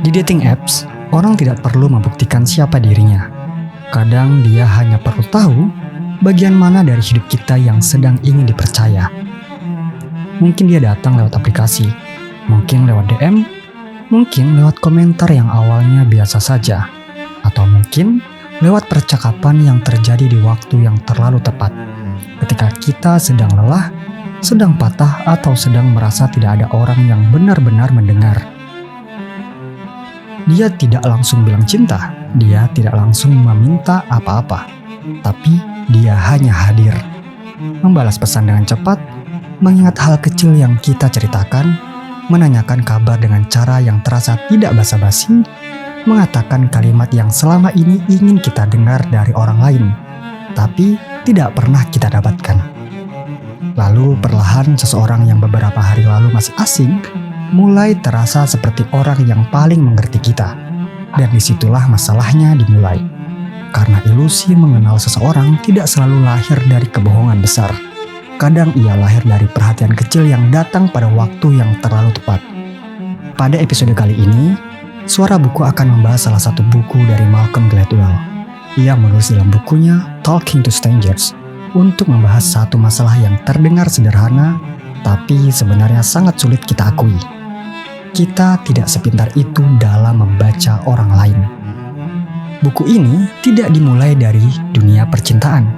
Di dating apps, orang tidak perlu membuktikan siapa dirinya. Kadang dia hanya perlu tahu bagian mana dari hidup kita yang sedang ingin dipercaya. Mungkin dia datang lewat aplikasi, mungkin lewat DM, mungkin lewat komentar yang awalnya biasa saja, atau mungkin lewat percakapan yang terjadi di waktu yang terlalu tepat. Ketika kita sedang lelah, sedang patah, atau sedang merasa tidak ada orang yang benar-benar mendengar. Dia tidak langsung bilang cinta, dia tidak langsung meminta apa-apa, tapi dia hanya hadir. Membalas pesan dengan cepat, mengingat hal kecil yang kita ceritakan, menanyakan kabar dengan cara yang terasa tidak basa-basi, mengatakan kalimat yang selama ini ingin kita dengar dari orang lain, tapi tidak pernah kita dapatkan. Lalu perlahan seseorang yang beberapa hari lalu masih asing, mulai terasa seperti orang yang paling mengerti kita. Dan disitulah masalahnya dimulai. Karena ilusi mengenal seseorang tidak selalu lahir dari kebohongan besar. Kadang ia lahir dari perhatian kecil yang datang pada waktu yang terlalu tepat. Pada episode kali ini, Suara Buku akan membahas salah satu buku dari Malcolm Gladwell. Ia menulis dalam bukunya Talking to Strangers untuk membahas satu masalah yang terdengar sederhana, tapi sebenarnya sangat sulit kita akui. Kita tidak sepintar itu dalam membaca orang lain. Buku ini tidak dimulai dari dunia percintaan.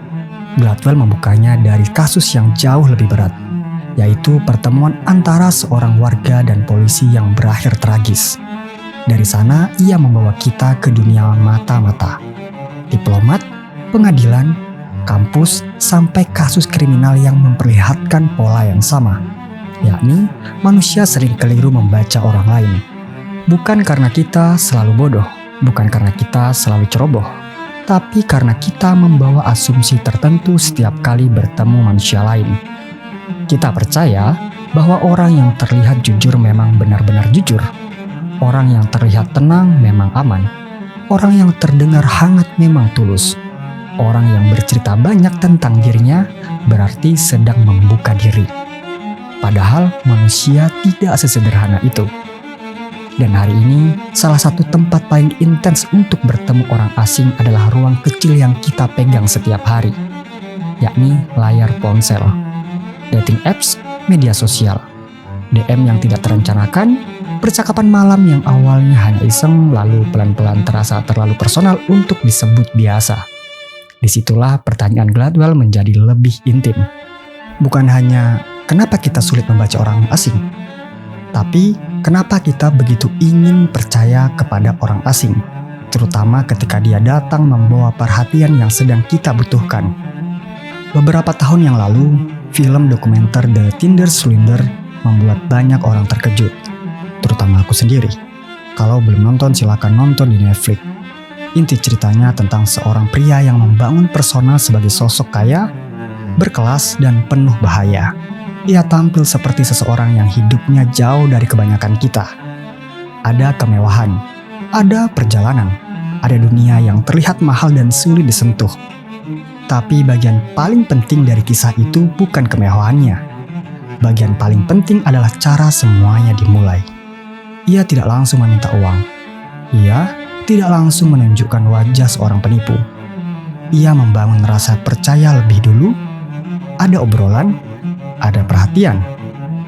Gladwell membukanya dari kasus yang jauh lebih berat, yaitu pertemuan antara seorang warga dan polisi yang berakhir tragis. Dari sana, ia membawa kita ke dunia mata-mata. Diplomat, pengadilan, kampus, sampai kasus kriminal yang memperlihatkan pola yang sama, yakni manusia sering keliru membaca orang lain. Bukan karena kita selalu bodoh, bukan karena kita selalu ceroboh, tapi karena kita membawa asumsi tertentu setiap kali bertemu manusia lain. Kita percaya bahwa orang yang terlihat jujur memang benar-benar jujur. Orang yang terlihat tenang memang aman. Orang yang terdengar hangat memang tulus. Orang yang bercerita banyak tentang dirinya berarti sedang membuka diri. Padahal manusia tidak sesederhana itu. Dan hari ini, salah satu tempat paling intens untuk bertemu orang asing adalah ruang kecil yang kita pegang setiap hari, yakni layar ponsel, dating apps, media sosial, DM yang tidak terencanakan, percakapan malam yang awalnya hanya iseng lalu pelan-pelan terasa terlalu personal untuk disebut biasa. Disitulah pertanyaan Gladwell menjadi lebih intim. Bukan hanya kenapa kita sulit membaca orang asing, tapi kenapa kita begitu ingin percaya kepada orang asing, terutama ketika dia datang membawa perhatian yang sedang kita butuhkan. Beberapa tahun yang lalu, film dokumenter The Tinder Swindler membuat banyak orang terkejut, terutama aku sendiri. Kalau belum nonton, silakan nonton di Netflix. Inti ceritanya tentang seorang pria yang membangun persona sebagai sosok kaya, berkelas, dan penuh bahaya. Ia tampil seperti seseorang yang hidupnya jauh dari kebanyakan kita. Ada kemewahan, ada perjalanan, ada dunia yang terlihat mahal dan sulit disentuh. Tapi bagian paling penting dari kisah itu bukan kemewahannya. Bagian paling penting adalah cara semuanya dimulai. Ia tidak langsung meminta uang. Ia tidak langsung menunjukkan wajah seorang penipu. Ia membangun rasa percaya lebih dulu. Ada obrolan, ada perhatian,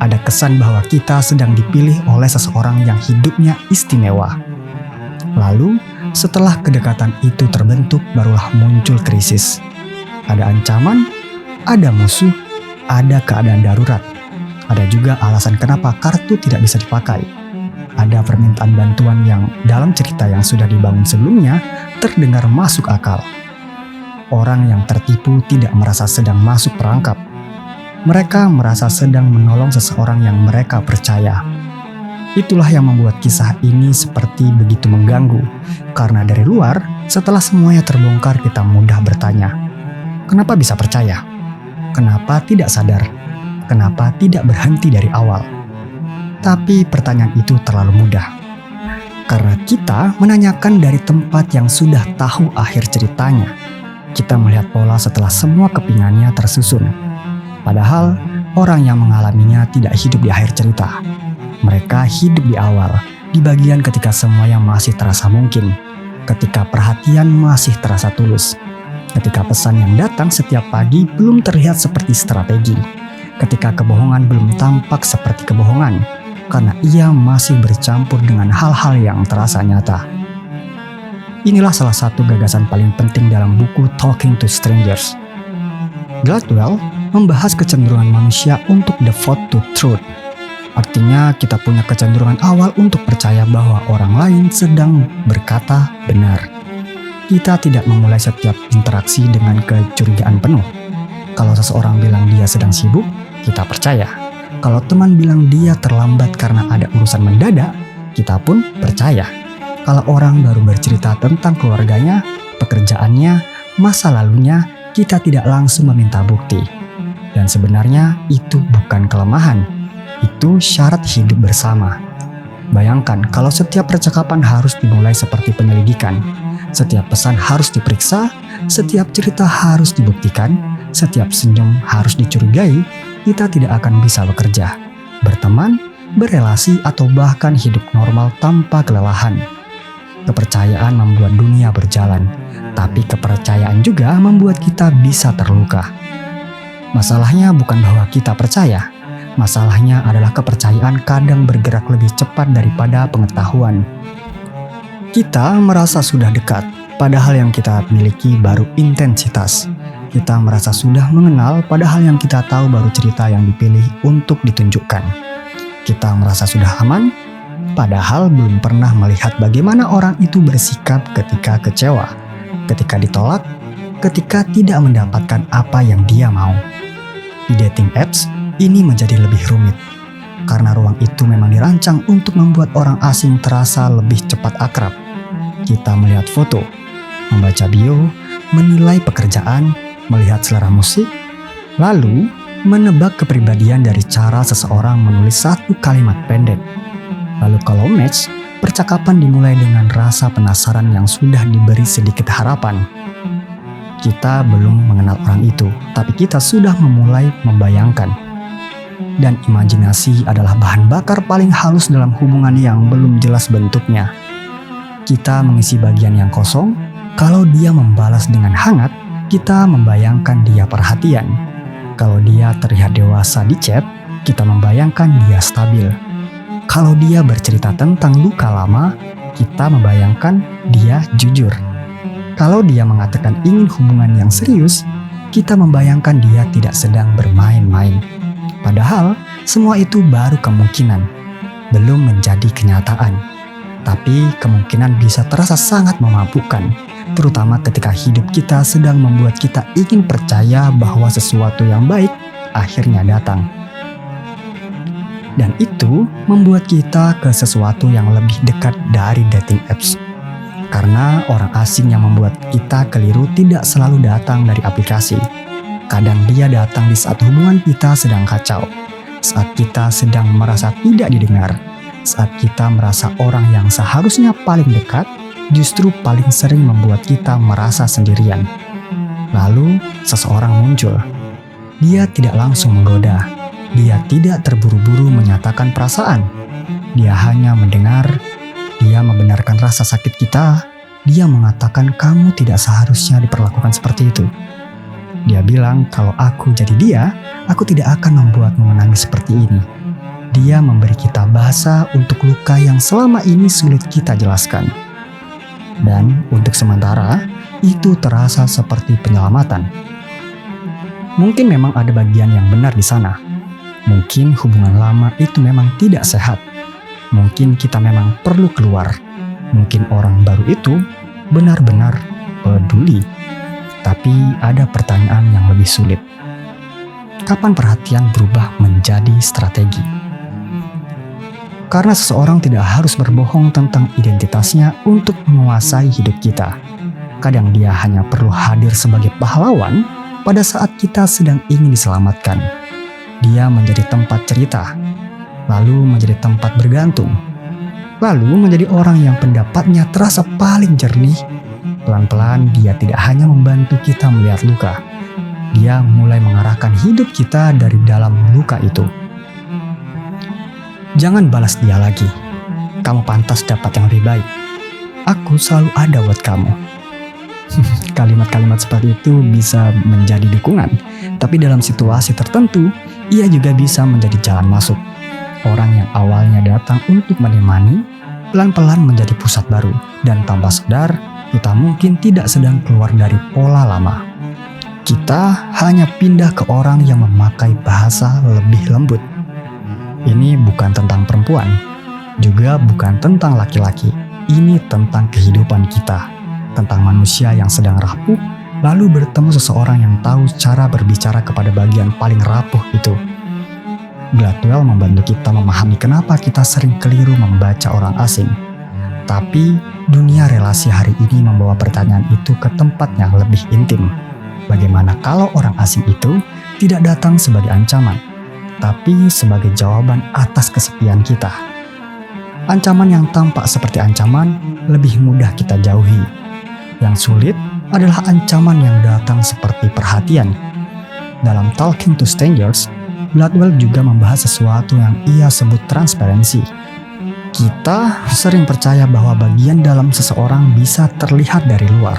ada kesan bahwa kita sedang dipilih oleh seseorang yang hidupnya istimewa. Lalu, setelah kedekatan itu terbentuk, barulah muncul krisis. Ada ancaman, ada musuh, ada keadaan darurat. Ada juga alasan kenapa kartu tidak bisa dipakai. Ada permintaan bantuan yang dalam cerita yang sudah dibangun sebelumnya terdengar masuk akal. Orang yang tertipu tidak merasa sedang masuk perangkap. Mereka merasa sedang menolong seseorang yang mereka percaya. Itulah yang membuat kisah ini seperti begitu mengganggu. Karena dari luar, setelah semuanya terbongkar, kita mudah bertanya, kenapa bisa percaya? Kenapa tidak sadar? Kenapa tidak berhenti dari awal? Tapi pertanyaan itu terlalu mudah. Karena kita menanyakan dari tempat yang sudah tahu akhir ceritanya. Kita melihat pola setelah semua kepingannya tersusun. Padahal orang yang mengalaminya tidak hidup di akhir cerita. Mereka hidup di awal, di bagian ketika semua yang masih terasa mungkin, ketika perhatian masih terasa tulus, ketika pesan yang datang setiap pagi belum terlihat seperti strategi, ketika kebohongan belum tampak seperti kebohongan, karena ia masih bercampur dengan hal-hal yang terasa nyata. Inilah salah satu gagasan paling penting dalam buku Talking to Strangers. Gladwell membahas kecenderungan manusia untuk default to truth. Artinya kita punya kecenderungan awal untuk percaya bahwa orang lain sedang berkata benar. Kita tidak memulai setiap interaksi dengan kecurigaan penuh. Kalau seseorang bilang dia sedang sibuk, kita percaya. Kalau teman bilang dia terlambat karena ada urusan mendadak, kita pun percaya. Kalau orang baru bercerita tentang keluarganya, pekerjaannya, masa lalunya, kita tidak langsung meminta bukti. Dan sebenarnya itu bukan kelemahan, itu syarat hidup bersama. Bayangkan kalau setiap percakapan harus dimulai seperti penyelidikan, setiap pesan harus diperiksa, setiap cerita harus dibuktikan, setiap senyum harus dicurigai, kita tidak akan bisa bekerja, berteman, berelasi, atau bahkan hidup normal tanpa kelelahan. Kepercayaan membuat dunia berjalan, tapi kepercayaan juga membuat kita bisa terluka. Masalahnya bukan bahwa kita percaya, masalahnya adalah kepercayaan kadang bergerak lebih cepat daripada pengetahuan. Kita merasa sudah dekat, padahal yang kita miliki baru intensitas. Kita merasa sudah mengenal, padahal yang kita tahu baru cerita yang dipilih untuk ditunjukkan. Kita merasa sudah aman, padahal belum pernah melihat bagaimana orang itu bersikap ketika kecewa, ketika ditolak, ketika tidak mendapatkan apa yang dia mau. Di dating apps, ini menjadi lebih rumit, karena ruang itu memang dirancang untuk membuat orang asing terasa lebih cepat akrab. Kita melihat foto, membaca bio, menilai pekerjaan, melihat selera musik, lalu menebak kepribadian dari cara seseorang menulis satu kalimat pendek. Lalu kalau match, percakapan dimulai dengan rasa penasaran yang sudah diberi sedikit harapan. Kita belum mengenal orang itu, tapi kita sudah memulai membayangkan. Dan imajinasi adalah bahan bakar paling halus dalam hubungan yang belum jelas bentuknya. Kita mengisi bagian yang kosong, kalau dia membalas dengan hangat, kita membayangkan dia perhatian. Kalau dia terlihat dewasa di chat, kita membayangkan dia stabil. Kalau dia bercerita tentang luka lama, kita membayangkan dia jujur. Kalau dia mengatakan ingin hubungan yang serius, kita membayangkan dia tidak sedang bermain-main. Padahal, semua itu baru kemungkinan, belum menjadi kenyataan. Tapi kemungkinan bisa terasa sangat memabukkan, terutama ketika hidup kita sedang membuat kita ingin percaya bahwa sesuatu yang baik akhirnya datang. Dan itu membuat kita ke sesuatu yang lebih dekat dari dating apps. Karena orang asing yang membuat kita keliru tidak selalu datang dari aplikasi. Kadang dia datang di saat hubungan kita sedang kacau, saat kita sedang merasa tidak didengar, saat kita merasa orang yang seharusnya paling dekat justru paling sering membuat kita merasa sendirian. Lalu seseorang muncul. Dia tidak langsung menggoda. Dia tidak terburu-buru menyatakan perasaan. Dia hanya mendengar. Dia membenarkan rasa sakit kita. Dia mengatakan kamu tidak seharusnya diperlakukan seperti itu. Dia bilang kalau aku jadi dia, aku tidak akan membuatmu menangis seperti ini. Dia memberi kita bahasa untuk luka yang selama ini sulit kita jelaskan. Dan untuk sementara, itu terasa seperti penyelamatan. Mungkin memang ada bagian yang benar di sana. Mungkin hubungan lama itu memang tidak sehat. Mungkin kita memang perlu keluar. Mungkin orang baru itu benar-benar peduli. Tapi ada pertanyaan yang lebih sulit. Kapan perhatian berubah menjadi strategi? Karena seseorang tidak harus berbohong tentang identitasnya untuk menguasai hidup kita. Kadang dia hanya perlu hadir sebagai pahlawan pada saat kita sedang ingin diselamatkan. Dia menjadi tempat cerita, lalu menjadi tempat bergantung, lalu menjadi orang yang pendapatnya terasa paling jernih. Pelan-pelan dia tidak hanya membantu kita melihat luka, dia mulai mengarahkan hidup kita dari dalam luka itu. Jangan balas dia lagi. Kamu pantas dapat yang lebih baik. Aku selalu ada buat kamu. Kalimat-kalimat seperti itu bisa menjadi dukungan, tapi dalam situasi tertentu, ia juga bisa menjadi jalan masuk. Orang yang awalnya datang untuk menemani, pelan-pelan menjadi pusat baru, dan tanpa sadar, kita mungkin tidak sedang keluar dari pola lama. Kita hanya pindah ke orang yang memakai bahasa lebih lembut. Ini bukan tentang perempuan, juga bukan tentang laki-laki. Ini tentang kehidupan kita, tentang manusia yang sedang rapuh, lalu bertemu seseorang yang tahu cara berbicara kepada bagian paling rapuh itu. Gladwell membantu kita memahami kenapa kita sering keliru membaca orang asing. Tapi dunia relasi hari ini membawa pertanyaan itu ke tempat yang lebih intim. Bagaimana kalau orang asing itu tidak datang sebagai ancaman, tapi sebagai jawaban atas kesepian kita? Ancaman yang tampak seperti ancaman lebih mudah kita jauhi. Yang sulit adalah ancaman yang datang seperti perhatian. Dalam Talking to Strangers, Gladwell juga membahas sesuatu yang ia sebut transparansi. Kita sering percaya bahwa bagian dalam seseorang bisa terlihat dari luar.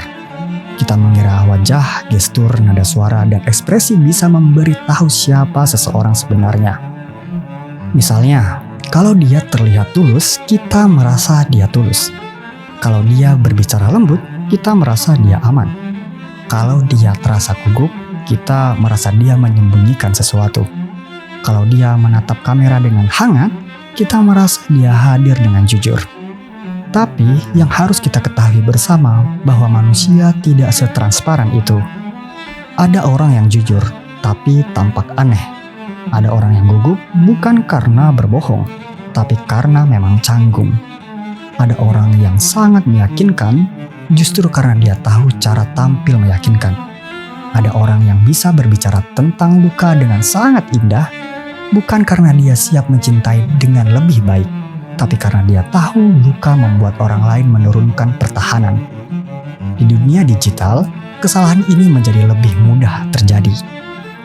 Kita mengira wajah, gestur, nada suara, dan ekspresi bisa memberitahu siapa seseorang sebenarnya. Misalnya, kalau dia terlihat tulus, kita merasa dia tulus. Kalau dia berbicara lembut, kita merasa dia aman. Kalau dia terasa gugup, kita merasa dia menyembunyikan sesuatu. Kalau dia menatap kamera dengan hangat, kita merasa dia hadir dengan jujur. Tapi yang harus kita ketahui bersama bahwa manusia tidak setransparan itu. Ada orang yang jujur, tapi tampak aneh. Ada orang yang gugup bukan karena berbohong, tapi karena memang canggung. Ada orang yang sangat meyakinkan justru karena dia tahu cara tampil meyakinkan. Ada orang yang bisa berbicara tentang luka dengan sangat indah, bukan karena dia siap mencintai dengan lebih baik, tapi karena dia tahu luka membuat orang lain menurunkan pertahanan. Di dunia digital, kesalahan ini menjadi lebih mudah terjadi.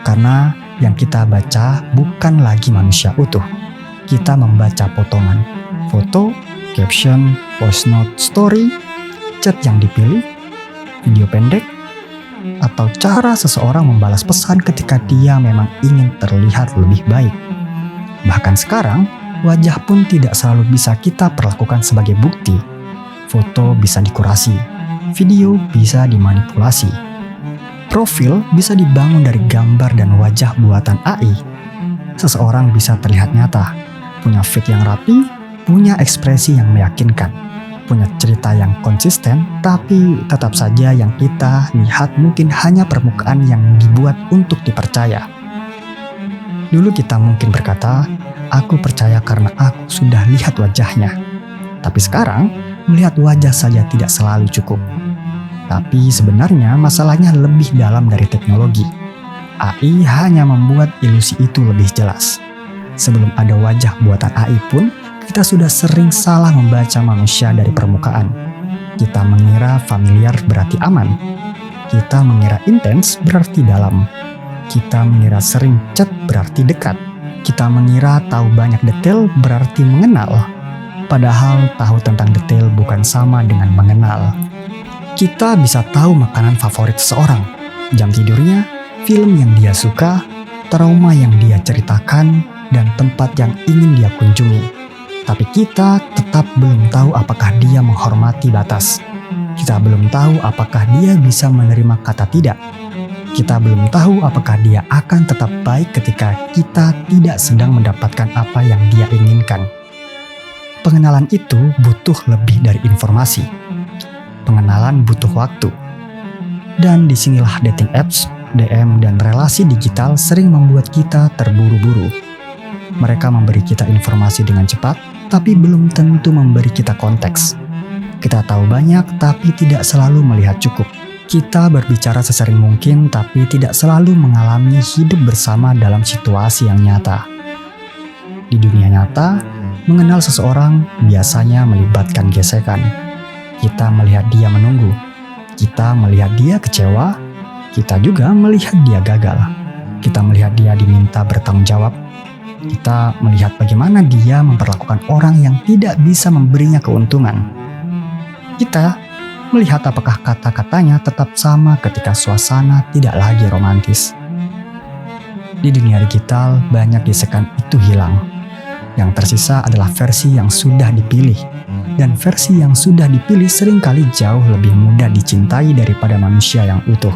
Karena yang kita baca bukan lagi manusia utuh. Kita membaca potongan, foto, caption, voice note, story, chat yang dipilih, video pendek, atau cara seseorang membalas pesan ketika dia memang ingin terlihat lebih baik. Bahkan sekarang, wajah pun tidak selalu bisa kita perlakukan sebagai bukti. Foto bisa dikurasi, video bisa dimanipulasi. Profil bisa dibangun dari gambar dan wajah buatan AI. Seseorang bisa terlihat nyata, punya fit yang rapi, punya ekspresi yang meyakinkan, punya cerita yang konsisten, tapi tetap saja yang kita lihat mungkin hanya permukaan yang dibuat untuk dipercaya. Dulu kita mungkin berkata, aku percaya karena aku sudah lihat wajahnya. Tapi sekarang, melihat wajah saja tidak selalu cukup. Tapi sebenarnya masalahnya lebih dalam dari teknologi. AI hanya membuat ilusi itu lebih jelas. Sebelum ada wajah buatan AI pun, kita sudah sering salah membaca manusia dari permukaan. Kita mengira familiar berarti aman. Kita mengira intens berarti dalam. Kita mengira sering chat berarti dekat. Kita mengira tahu banyak detail berarti mengenal. Padahal tahu tentang detail bukan sama dengan mengenal. Kita bisa tahu makanan favorit seseorang, jam tidurnya, film yang dia suka, trauma yang dia ceritakan, dan tempat yang ingin dia kunjungi. Tapi kita tetap belum tahu apakah dia menghormati batas. Kita belum tahu apakah dia bisa menerima kata tidak. Kita belum tahu apakah dia akan tetap baik ketika kita tidak sedang mendapatkan apa yang dia inginkan. Pengenalan itu butuh lebih dari informasi. Pengenalan butuh waktu. Dan disinilah dating apps, DM, dan relasi digital sering membuat kita terburu-buru. Mereka memberi kita informasi dengan cepat, tapi belum tentu memberi kita konteks. Kita tahu banyak, tapi tidak selalu melihat cukup. Kita berbicara sesering mungkin, tapi tidak selalu mengalami hidup bersama dalam situasi yang nyata. Di dunia nyata, mengenal seseorang biasanya melibatkan gesekan. Kita melihat dia menunggu, kita melihat dia kecewa, kita juga melihat dia gagal. Kita melihat dia diminta bertanggung jawab, Kita melihat bagaimana dia memperlakukan orang yang tidak bisa memberinya keuntungan. Kita melihat apakah kata-katanya tetap sama ketika suasana tidak lagi romantis. Di dunia digital, banyak gesekan itu hilang. Yang tersisa adalah versi yang sudah dipilih. Dan versi yang sudah dipilih seringkali jauh lebih mudah dicintai daripada manusia yang utuh.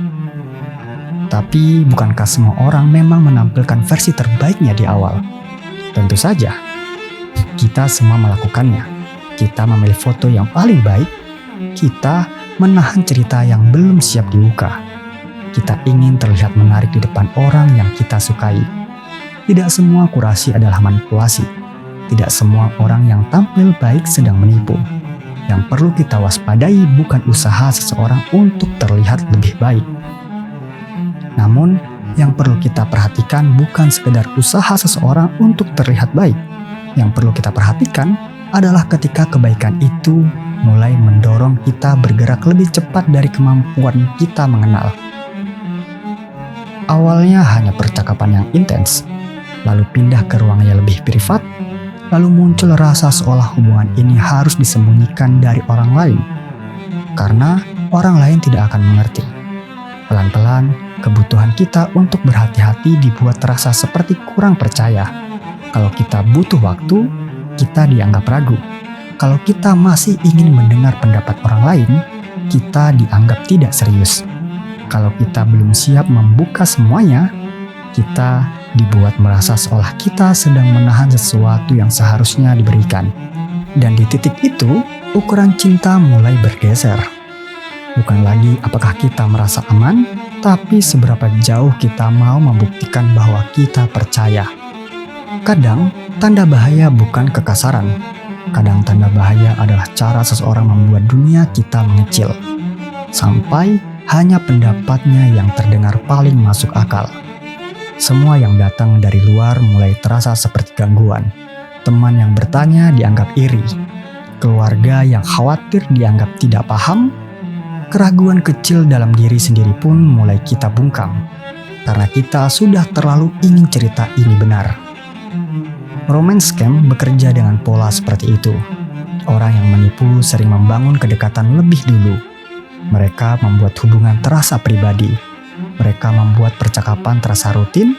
Tapi bukankah semua orang memang menampilkan versi terbaiknya di awal? Tentu saja, kita semua melakukannya. Kita memilih foto yang paling baik. Kita menahan cerita yang belum siap dibuka. Kita ingin terlihat menarik di depan orang yang kita sukai. Tidak semua kurasi adalah manipulasi. Tidak semua orang yang tampil baik sedang menipu. Yang perlu kita waspadai bukan usaha seseorang untuk terlihat lebih baik. Namun, yang perlu kita perhatikan bukan sekedar usaha seseorang untuk terlihat baik. Yang perlu kita perhatikan adalah ketika kebaikan itu mulai mendorong kita bergerak lebih cepat dari kemampuan kita mengenal. Awalnya hanya percakapan yang intens, lalu pindah ke ruang yang lebih privat, lalu muncul rasa seolah hubungan ini harus disembunyikan dari orang lain, karena orang lain tidak akan mengerti. Pelan-pelan, kebutuhan kita untuk berhati-hati dibuat terasa seperti kurang percaya. Kalau kita butuh waktu, kita dianggap ragu. Kalau kita masih ingin mendengar pendapat orang lain, kita dianggap tidak serius. Kalau kita belum siap membuka semuanya, kita dibuat merasa seolah kita sedang menahan sesuatu yang seharusnya diberikan. Dan di titik itu, ukuran cinta mulai bergeser. Bukan lagi apakah kita merasa aman, tapi seberapa jauh kita mau membuktikan bahwa kita percaya. Kadang, tanda bahaya bukan kekasaran. Kadang tanda bahaya adalah cara seseorang membuat dunia kita mengecil. Sampai hanya pendapatnya yang terdengar paling masuk akal. Semua yang datang dari luar mulai terasa seperti gangguan. Teman yang bertanya dianggap iri. Keluarga yang khawatir dianggap tidak paham. Keraguan kecil dalam diri sendiri pun mulai kita bungkam, karena kita sudah terlalu ingin cerita ini benar. Romance scam bekerja dengan pola seperti itu. Orang yang menipu sering membangun kedekatan lebih dulu. Mereka membuat hubungan terasa pribadi. Mereka membuat percakapan terasa rutin,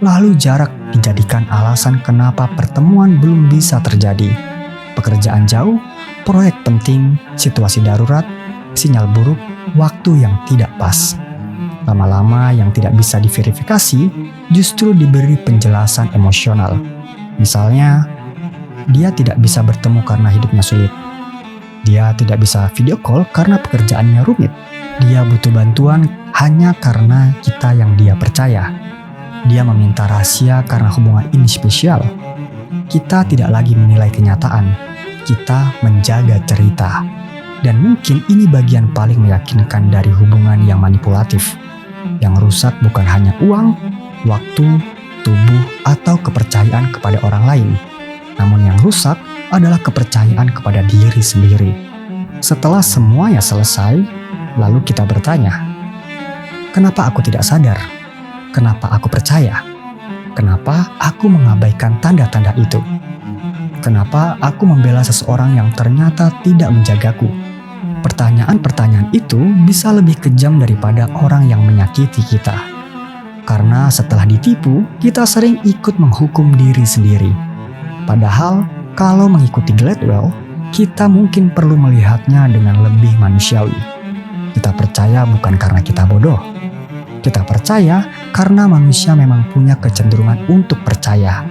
lalu jarak dijadikan alasan kenapa pertemuan belum bisa terjadi. Pekerjaan jauh, proyek penting, situasi darurat, sinyal buruk, waktu yang tidak pas. Lama-lama yang tidak bisa diverifikasi justru diberi penjelasan emosional. Misalnya, dia tidak bisa bertemu karena hidupnya sulit. Dia tidak bisa video call karena pekerjaannya rumit. Dia butuh bantuan hanya karena kita yang dia percaya. Dia meminta rahasia karena hubungan ini spesial. Kita tidak lagi menilai kenyataan. Kita menjaga cerita. Dan mungkin ini bagian paling meyakinkan dari hubungan yang manipulatif. Yang rusak bukan hanya uang, waktu, tubuh, atau kepercayaan kepada orang lain. Namun yang rusak adalah kepercayaan kepada diri sendiri. Setelah semuanya selesai, lalu kita bertanya, kenapa aku tidak sadar? Kenapa aku percaya? Kenapa aku mengabaikan tanda-tanda itu? Kenapa aku membela seseorang yang ternyata tidak menjagaku? Pertanyaan-pertanyaan itu bisa lebih kejam daripada orang yang menyakiti kita. Karena setelah ditipu, kita sering ikut menghukum diri sendiri. Padahal, kalau mengikuti Gladwell, kita mungkin perlu melihatnya dengan lebih manusiawi. Kita percaya bukan karena kita bodoh. Kita percaya karena manusia memang punya kecenderungan untuk percaya.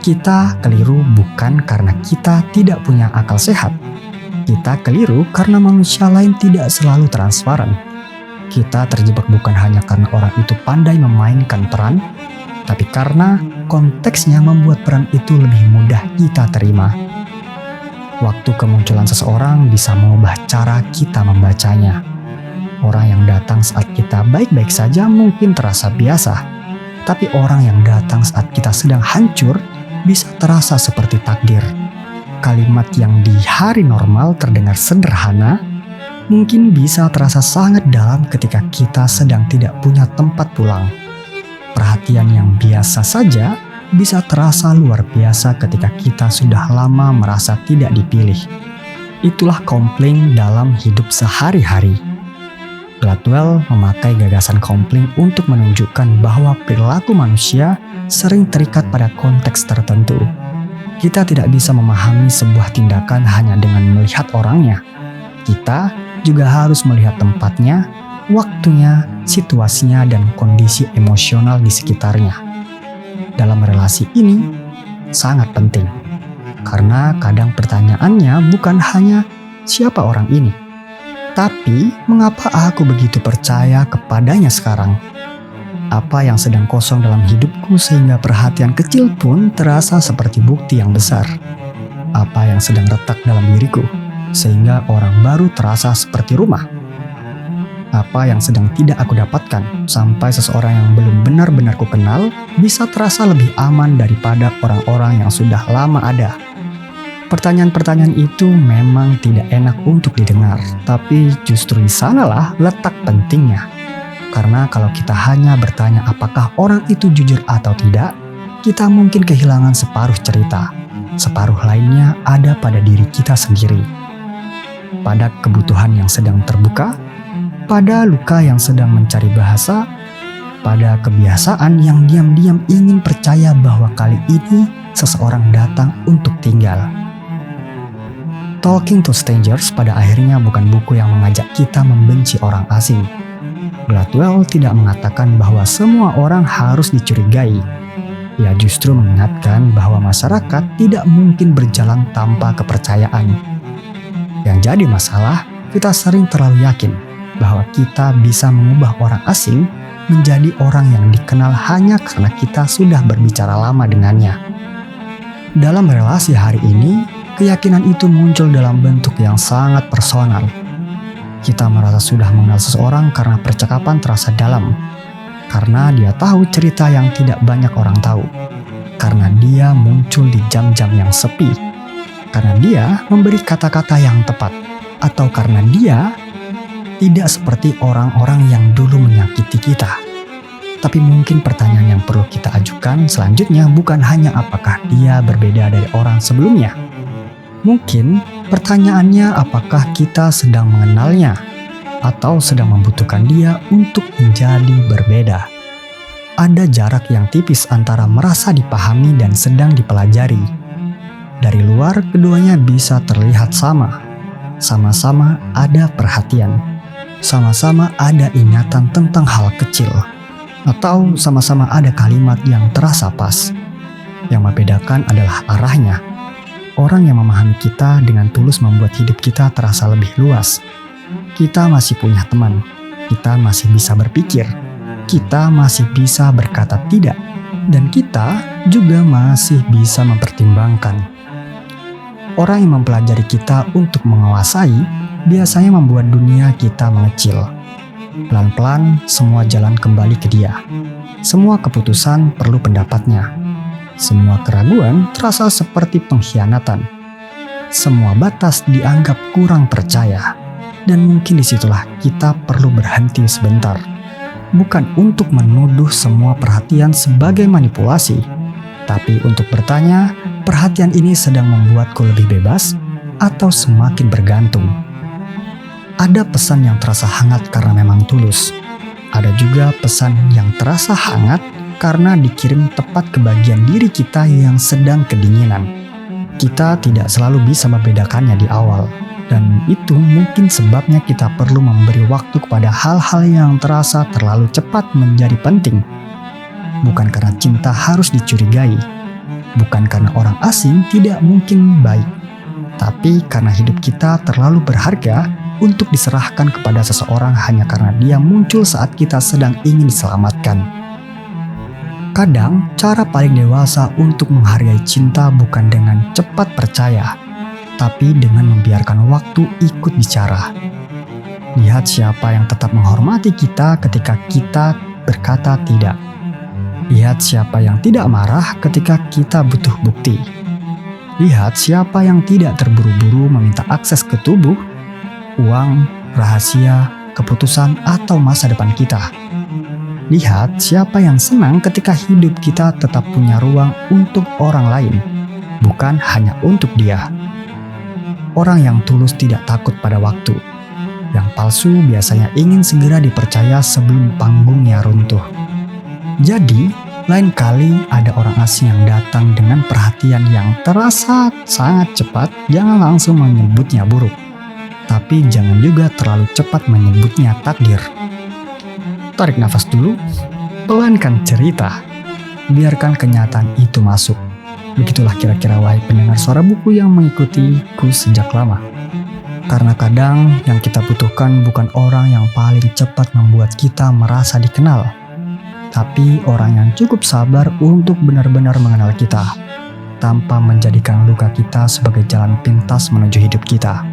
Kita keliru bukan karena kita tidak punya akal sehat. Kita keliru karena manusia lain tidak selalu transparan. Kita terjebak bukan hanya karena orang itu pandai memainkan peran, tapi karena konteksnya membuat peran itu lebih mudah kita terima. Waktu kemunculan seseorang bisa mengubah cara kita membacanya. Orang yang datang saat kita baik-baik saja mungkin terasa biasa, tapi orang yang datang saat kita sedang hancur bisa terasa seperti takdir. Kalimat yang di hari normal terdengar sederhana, mungkin bisa terasa sangat dalam ketika kita sedang tidak punya tempat pulang. Perhatian yang biasa saja bisa terasa luar biasa ketika kita sudah lama merasa tidak dipilih. Itulah kompling dalam hidup sehari-hari. Gladwell memakai gagasan kompling untuk menunjukkan bahwa perilaku manusia sering terikat pada konteks tertentu. Kita tidak bisa memahami sebuah tindakan hanya dengan melihat orangnya. Kita juga harus melihat tempatnya, waktunya, situasinya, dan kondisi emosional di sekitarnya. Dalam relasi ini sangat penting, karena kadang pertanyaannya bukan hanya siapa orang ini, tapi mengapa aku begitu percaya kepadanya sekarang? Apa yang sedang kosong dalam hidupku sehingga perhatian kecil pun terasa seperti bukti yang besar? Apa yang sedang retak dalam diriku sehingga orang baru terasa seperti rumah? Apa yang sedang tidak aku dapatkan sampai seseorang yang belum benar-benar ku kenal bisa terasa lebih aman daripada orang-orang yang sudah lama ada? Pertanyaan-pertanyaan itu memang tidak enak untuk didengar, tapi justru di sanalah letak pentingnya. Karena kalau kita hanya bertanya apakah orang itu jujur atau tidak, kita mungkin kehilangan separuh cerita. Separuh lainnya ada pada diri kita sendiri. Pada kebutuhan yang sedang terbuka, pada luka yang sedang mencari bahasa, pada kebiasaan yang diam-diam ingin percaya bahwa kali ini seseorang datang untuk tinggal. Talking to Strangers pada akhirnya bukan buku yang mengajak kita membenci orang asing. Gladwell tidak mengatakan bahwa semua orang harus dicurigai. Ia justru mengingatkan bahwa masyarakat tidak mungkin berjalan tanpa kepercayaan. Yang jadi masalah, kita sering terlalu yakin bahwa kita bisa mengubah orang asing menjadi orang yang dikenal hanya karena kita sudah berbicara lama dengannya. Dalam relasi hari ini, keyakinan itu muncul dalam bentuk yang sangat personal. Kita merasa sudah mengenal seseorang karena percakapan terasa dalam, karena dia tahu cerita yang tidak banyak orang tahu, karena dia muncul di jam-jam yang sepi, karena dia memberi kata-kata yang tepat, atau karena dia tidak seperti orang-orang yang dulu menyakiti kita. Tapi mungkin pertanyaan yang perlu kita ajukan selanjutnya bukan hanya apakah dia berbeda dari orang sebelumnya. Mungkin pertanyaannya apakah kita sedang mengenalnya atau sedang membutuhkan dia untuk menjadi berbeda. Ada jarak yang tipis antara merasa dipahami dan sedang dipelajari. Dari luar keduanya bisa terlihat sama. Sama-sama ada perhatian. Sama-sama ada ingatan tentang hal kecil. Atau sama-sama ada kalimat yang terasa pas. Yang membedakan adalah arahnya. Orang yang memahami kita dengan tulus membuat hidup kita terasa lebih luas. Kita masih punya teman. Kita masih bisa berpikir. Kita masih bisa berkata tidak. Dan kita juga masih bisa mempertimbangkan. Orang yang mempelajari kita untuk menguasai biasanya membuat dunia kita mengecil. Pelan-pelan semua jalan kembali ke dia. Semua keputusan perlu pendapatnya. Semua keraguan terasa seperti pengkhianatan. Semua batas dianggap kurang percaya. Dan mungkin disitulah kita perlu berhenti sebentar. Bukan untuk menuduh semua perhatian sebagai manipulasi, tapi untuk bertanya, perhatian ini sedang membuatku lebih bebas atau semakin bergantung. Ada pesan yang terasa hangat karena memang tulus. Ada juga pesan yang terasa hangat karena dikirim tepat ke bagian diri kita yang sedang kedinginan. Kita tidak selalu bisa membedakannya di awal, dan itu mungkin sebabnya kita perlu memberi waktu kepada hal-hal yang terasa terlalu cepat menjadi penting. Bukan karena cinta harus dicurigai, bukan karena orang asing tidak mungkin baik, tapi karena hidup kita terlalu berharga untuk diserahkan kepada seseorang hanya karena dia muncul saat kita sedang ingin diselamatkan. Kadang, cara paling dewasa untuk menghargai cinta bukan dengan cepat percaya, tapi dengan membiarkan waktu ikut bicara. Lihat siapa yang tetap menghormati kita ketika kita berkata tidak. Lihat siapa yang tidak marah ketika kita butuh bukti. Lihat siapa yang tidak terburu-buru meminta akses ke tubuh, uang, rahasia, keputusan, atau masa depan kita. Lihat siapa yang senang ketika hidup kita tetap punya ruang untuk orang lain, bukan hanya untuk dia. Orang yang tulus tidak takut pada waktu. Yang palsu biasanya ingin segera dipercaya sebelum panggungnya runtuh. Jadi, lain kali ada orang asing yang datang dengan perhatian yang terasa sangat cepat, jangan langsung menyebutnya buruk. Tapi jangan juga terlalu cepat menyebutnya takdir. Tarik nafas dulu, pelankan cerita, biarkan kenyataan itu masuk. Begitulah kira-kira wahai pendengar suara buku yang mengikutiku sejak lama. Karena kadang yang kita butuhkan bukan orang yang paling cepat membuat kita merasa dikenal, tapi orang yang cukup sabar untuk benar-benar mengenal kita, tanpa menjadikan luka kita sebagai jalan pintas menuju hidup kita.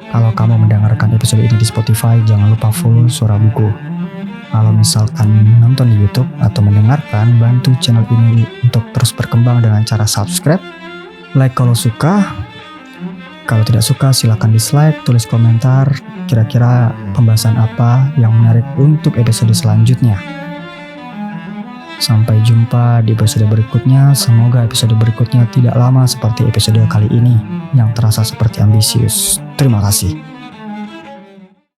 Kalau kamu mendengarkan episode ini di Spotify, jangan lupa follow Suara Buku. Kalau misalkan nonton di YouTube atau mendengarkan, bantu channel ini untuk terus berkembang dengan cara subscribe, like kalau suka. Kalau tidak suka silahkan dislike, tulis komentar kira-kira pembahasan apa yang menarik untuk episode selanjutnya. Sampai jumpa di episode berikutnya. Semoga episode berikutnya tidak lama seperti episode kali ini yang terasa seperti ambisius. Terima kasih.